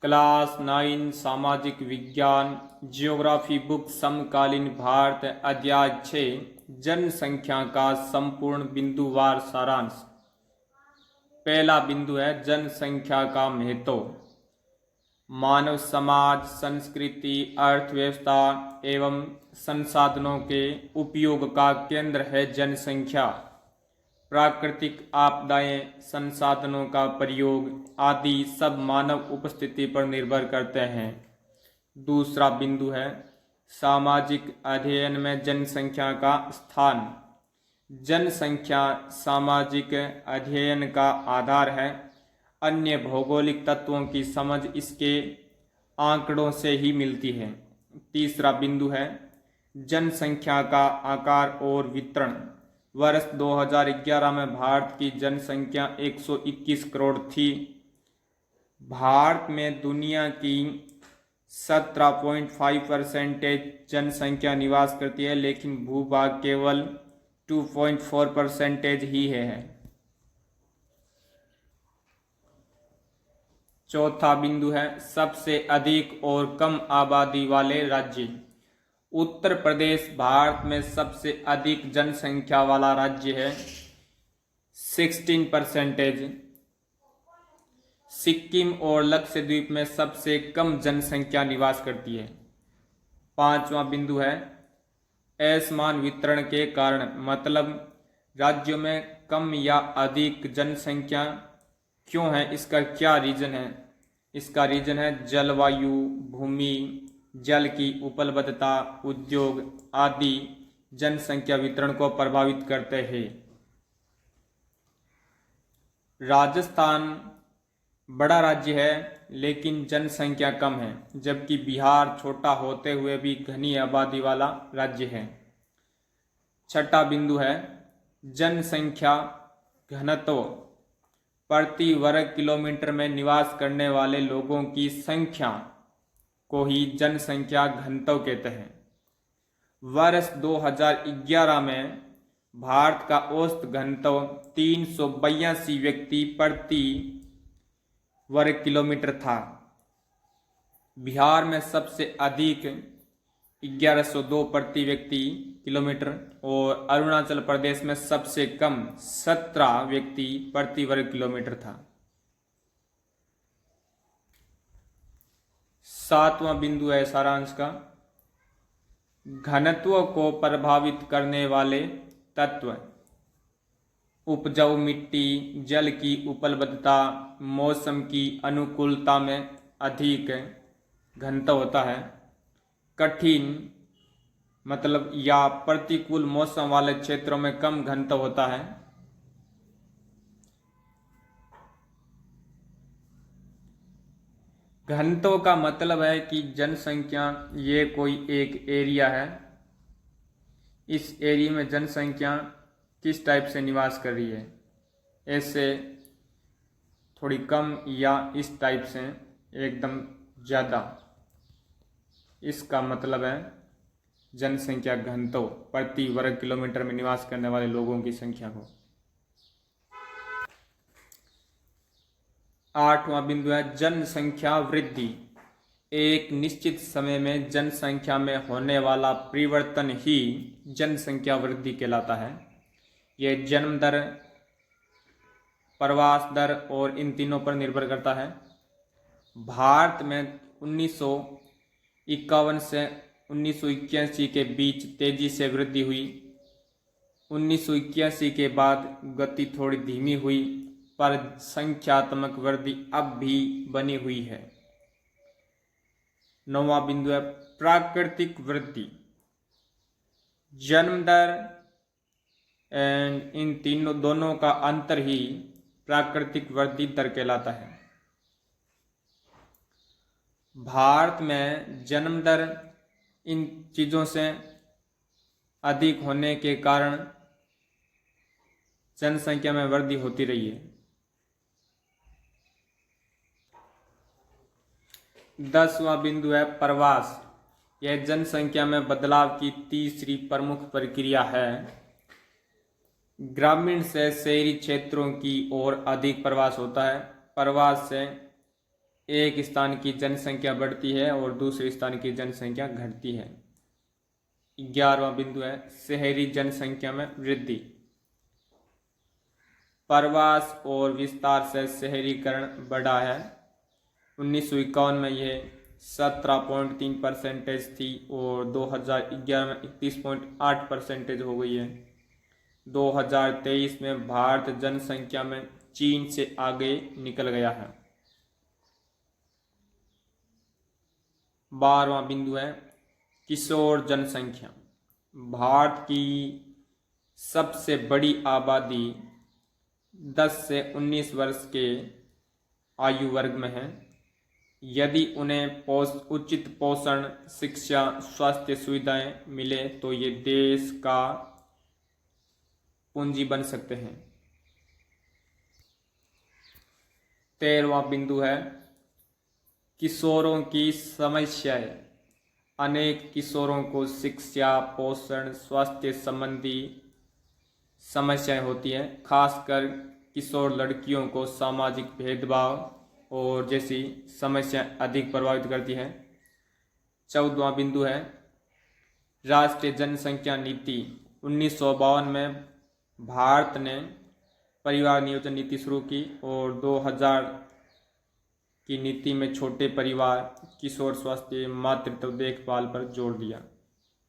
Class 9 सामाजिक विज्ञान geography book समकालीन भारत अध्याय 6 जनसंख्या का संपूर्ण बिंदुवार सारांश। पहला बिंदु है जनसंख्या का महत्व। मानव समाज, संस्कृति, अर्थव्यवस्था एवं संसाधनों के उपयोग का केंद्र है जनसंख्या। प्राकृतिक आपदाएं, संसाधनों का प्रयोग आदि सब मानव उपस्थिति पर निर्भर करते हैं। दूसरा बिंदु है सामाजिक अध्ययन में जनसंख्या का स्थान। जनसंख्या सामाजिक अध्ययन का आधार है। अन्य भौगोलिक तत्वों की समझ इसके आंकड़ों से ही मिलती है। तीसरा बिंदु है जनसंख्या का आकार और वितरण। वर्ष 2011 में भारत की जनसंख्या 121 करोड़ थी। भारत में दुनिया की 17.5% जनसंख्या निवास करती है, लेकिन भूभाग केवल 2.4% ही है। चौथा बिंदु है सबसे अधिक और कम आबादी वाले राज्य। उत्तर प्रदेश भारत में सबसे अधिक जनसंख्या वाला राज्य है, 16%। सिक्किम और लक्षद्वीप में सबसे कम जनसंख्या निवास करती है। पांचवा बिंदु है असमान वितरण के कारण, मतलब राज्यों में कम या अधिक जनसंख्या क्यों है, इसका क्या रीजन है। इसका रीजन है जलवायु, भूमि, जल की उपलब्धता, उद्योग आदि जनसंख्या वितरण को प्रभावित करते हैं। राजस्थान बड़ा राज्य है लेकिन जनसंख्या कम है, जबकि बिहार छोटा होते हुए भी घनी आबादी वाला राज्य है। छठा बिंदु है जनसंख्या घनत्व। प्रति वर्ग किलोमीटर में निवास करने वाले लोगों की संख्या को ही जनसंख्या घनत्व कहते हैं। वर्ष 2011 में भारत का औसत घनत्व 382 व्यक्ति प्रति वर्ग किलोमीटर था। बिहार में सबसे अधिक 1102 प्रति व्यक्ति किलोमीटर और अरुणाचल प्रदेश में सबसे कम 17 व्यक्ति प्रति वर्ग किलोमीटर था। सातवां बिंदु है सारांश का घनत्व को प्रभावित करने वाले तत्व। उपजाऊ मिट्टी, जल की उपलब्धता, मौसम की अनुकूलता में अधिक घनत्व होता है। कठिन मतलब या प्रतिकूल मौसम वाले क्षेत्रों में कम घनत्व होता है। घनत्व का मतलब है कि जनसंख्या ये कोई एक एरिया है, इस एरिया में जनसंख्या किस टाइप से निवास कर रही है, ऐसे थोड़ी कम या इस टाइप से एकदम ज़्यादा, इसका मतलब है जनसंख्या घनत्व, प्रति वर्ग किलोमीटर में निवास करने वाले लोगों की संख्या को। आठवां बिंदु है जनसंख्या वृद्धि। एक निश्चित समय में जनसंख्या में होने वाला परिवर्तन ही जनसंख्या वृद्धि कहलाता है। यह जन्म दर, प्रवास दर और इन तीनों पर निर्भर करता है। भारत में 1951 से 1981 के बीच तेजी से वृद्धि हुई। 1981 के बाद गति थोड़ी धीमी हुई, पर संख्यात्मक वृद्धि अब भी बनी हुई है। नौवां बिंदु है प्राकृतिक वृद्धि। जन्म दर एंड इन तीनों दोनों का अंतर ही प्राकृतिक वृद्धि दर कहलाता है। भारत में जन्म दर इन चीज़ों से अधिक होने के कारण जनसंख्या में वृद्धि होती रही है। 10वां बिंदु है प्रवास। यह जनसंख्या में बदलाव की तीसरी प्रमुख प्रक्रिया है। ग्रामीण से शहरी क्षेत्रों की ओर अधिक प्रवास होता है। प्रवास से एक स्थान की जनसंख्या बढ़ती है और दूसरे स्थान की जनसंख्या घटती है। 11वां बिंदु है शहरी जनसंख्या में वृद्धि। प्रवास और विस्तार से शहरीकरण बढ़ा है। 1951 में यह 17.3% थी और 2011 में 31.8% हो गई है। 2023 में भारत जनसंख्या में चीन से आगे निकल गया है। 12वां बिंदु है किशोर जनसंख्या। भारत की सबसे बड़ी आबादी 10 से 19 वर्ष के आयु वर्ग में है। यदि उन्हें उचित पोषण, शिक्षा, स्वास्थ्य सुविधाएं मिले तो ये देश का पूंजी बन सकते हैं। 13वां बिंदु है किशोरों की समस्याएं। अनेक किशोरों को शिक्षा, पोषण, स्वास्थ्य संबंधी समस्याएं होती हैं। खासकर किशोर लड़कियों को सामाजिक भेदभाव और जैसी समस्याएं अधिक प्रभावित करती हैं। 14वां बिंदु है राष्ट्रीय जनसंख्या नीति। 1952 में भारत ने परिवार नियोजन नीति शुरू की और 2000 की नीति में छोटे परिवार, किशोर स्वास्थ्य, मातृत्व देखभाल पर जोर दिया।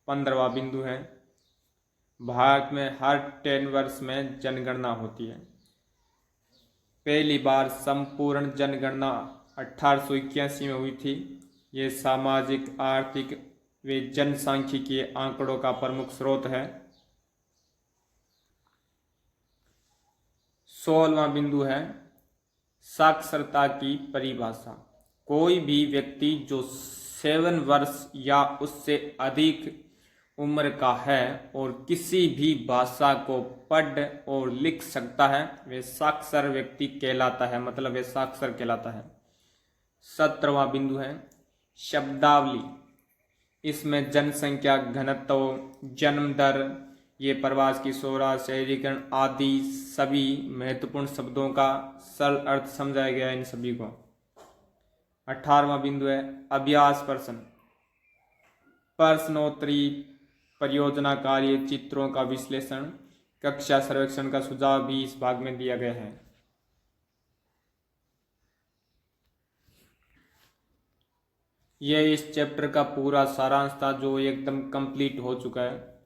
15वां बिंदु है भारत में हर 10 वर्ष में जनगणना होती है। पहली बार संपूर्ण जनगणना 1881 में हुई थी। ये सामाजिक, आर्थिक व जनसांख्यिकीय आंकड़ों का प्रमुख स्रोत है। 16वां बिंदु है साक्षरता की परिभाषा। कोई भी व्यक्ति जो 7 वर्ष या उससे अधिक उम्र का है और किसी भी भाषा को पढ़ और लिख सकता है वे साक्षर व्यक्ति कहलाता है, मतलब वे साक्षर कहलाता है। 17वां बिंदु है शब्दावली। इसमें जनसंख्या घनत्व, जन्म दर, ये प्रवास की शोरा, शहरीकरण आदि सभी महत्वपूर्ण शब्दों का सरल अर्थ समझाया गया है इन सभी को। 18वां बिंदु है अभ्यास प्रश्न। प्रश्नोत्तरी, परियोजना कार्य, चित्रों का विश्लेषण, कक्षा सर्वेक्षण का सुझाव भी इस भाग में दिया गया है। यह इस चैप्टर का पूरा सारांश था जो एकदम कंप्लीट हो चुका है।